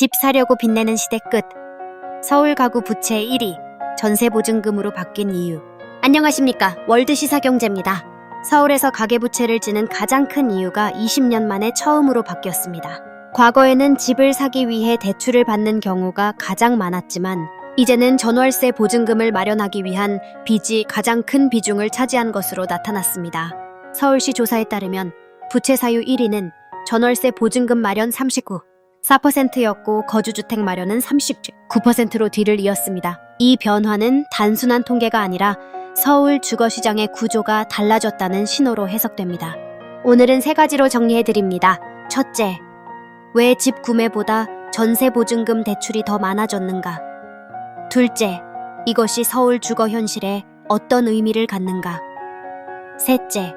집 사려고 빚내는 시대 끝. 서울 가구 부채 1위. 전세 보증금으로 바뀐 이유. 안녕하십니까. 월드시사경제입니다. 서울에서 가계부채를 지는 가장 큰 이유가 20년 만에 처음으로 바뀌었습니다. 과거에는 집을 사기 위해 대출을 받는 경우가 가장 많았지만 이제는 전월세 보증금을 마련하기 위한 빚이 가장 큰 비중을 차지한 것으로 나타났습니다. 서울시 조사에 따르면 부채 사유 1위는 전월세 보증금 마련 39.4%였고 거주주택 마련은 39%로 뒤를 이었습니다. 이 변화는 단순한 통계가 아니라 서울 주거시장의 구조가 달라졌다는 신호로 해석됩니다. 오늘은 3가지로 정리해드립니다. 첫째, 왜 집 구매보다 전세 보증금 대출이 더 많아졌는가? 둘째, 이것이 서울 주거 현실에 어떤 의미를 갖는가? 셋째,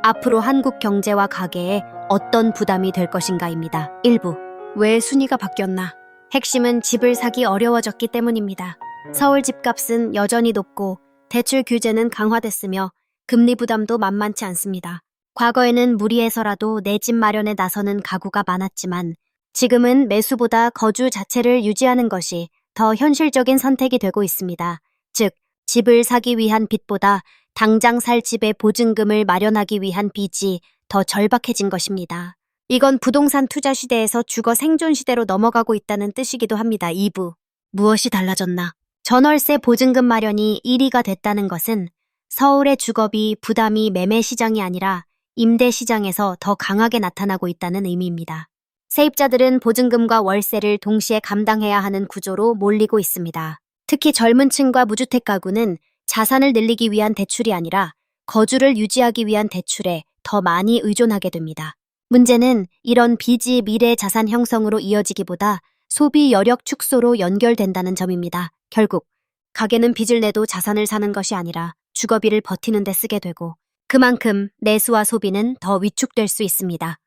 앞으로 한국 경제와 가계에 어떤 부담이 될 것인가입니다. 1부, 왜 순위가 바뀌었나? 핵심은 집을 사기 어려워졌기 때문입니다. 서울 집값은 여전히 높고 대출 규제는 강화됐으며 금리 부담도 만만치 않습니다. 과거에는 무리해서라도 내 집 마련에 나서는 가구가 많았지만 지금은 매수보다 거주 자체를 유지하는 것이 더 현실적인 선택이 되고 있습니다. 즉, 집을 사기 위한 빚보다 당장 살 집의 보증금을 마련하기 위한 빚이 더 절박해진 것입니다. 이건 부동산 투자 시대에서 주거 생존 시대로 넘어가고 있다는 뜻이기도 합니다. 2부, 무엇이 달라졌나? 전월세 보증금 마련이 1위가 됐다는 것은 서울의 주거비 부담이 매매 시장이 아니라 임대 시장에서 더 강하게 나타나고 있다는 의미입니다. 세입자들은 보증금과 월세를 동시에 감당해야 하는 구조로 몰리고 있습니다. 특히 젊은 층과 무주택 가구는 자산을 늘리기 위한 대출이 아니라 거주를 유지하기 위한 대출에 더 많이 의존하게 됩니다. 문제는 이런 빚이 미래 자산 형성으로 이어지기보다 소비 여력 축소로 연결된다는 점입니다. 결국 가게는 빚을 내도 자산을 사는 것이 아니라 주거비를 버티는 데 쓰게 되고 그만큼 내수와 소비는 더 위축될 수 있습니다.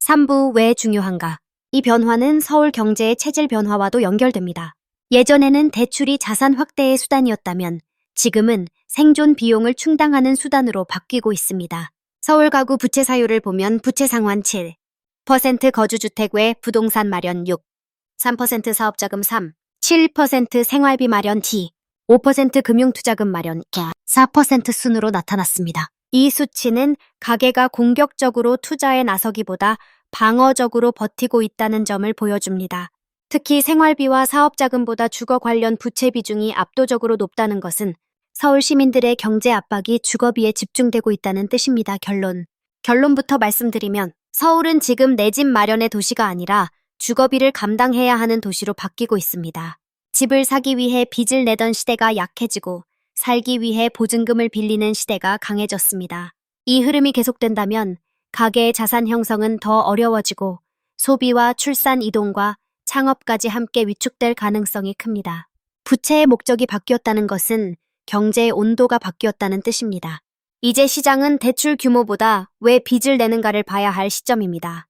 3부, 왜 중요한가? 이 변화는 서울 경제의 체질 변화와도 연결됩니다. 예전에는 대출이 자산 확대의 수단이었다면 지금은 생존 비용을 충당하는 수단으로 바뀌고 있습니다. 서울 가구 부채 사유를 보면 부채 상환 7%, 거주주택 외 부동산 마련 3% 사업자금 7% 생활비 마련 D, 5% 금융투자금 마련 4% 순으로 나타났습니다. 이 수치는 가계가 공격적으로 투자에 나서기보다 방어적으로 버티고 있다는 점을 보여줍니다. 특히 생활비와 사업자금보다 주거 관련 부채 비중이 압도적으로 높다는 것은 서울 시민들의 경제 압박이 주거비에 집중되고 있다는 뜻입니다. 결론부터 말씀드리면 서울은 지금 내 집 마련의 도시가 아니라 주거비를 감당해야 하는 도시로 바뀌고 있습니다. 집을 사기 위해 빚을 내던 시대가 약해지고 살기 위해 보증금을 빌리는 시대가 강해졌습니다. 이 흐름이 계속된다면 가계의 자산 형성은 더 어려워지고 소비와 출산 이동과 창업까지 함께 위축될 가능성이 큽니다. 부채의 목적이 바뀌었다는 것은 경제의 온도가 바뀌었다는 뜻입니다. 이제 시장은 대출 규모보다 왜 빚을 내는가를 봐야 할 시점입니다.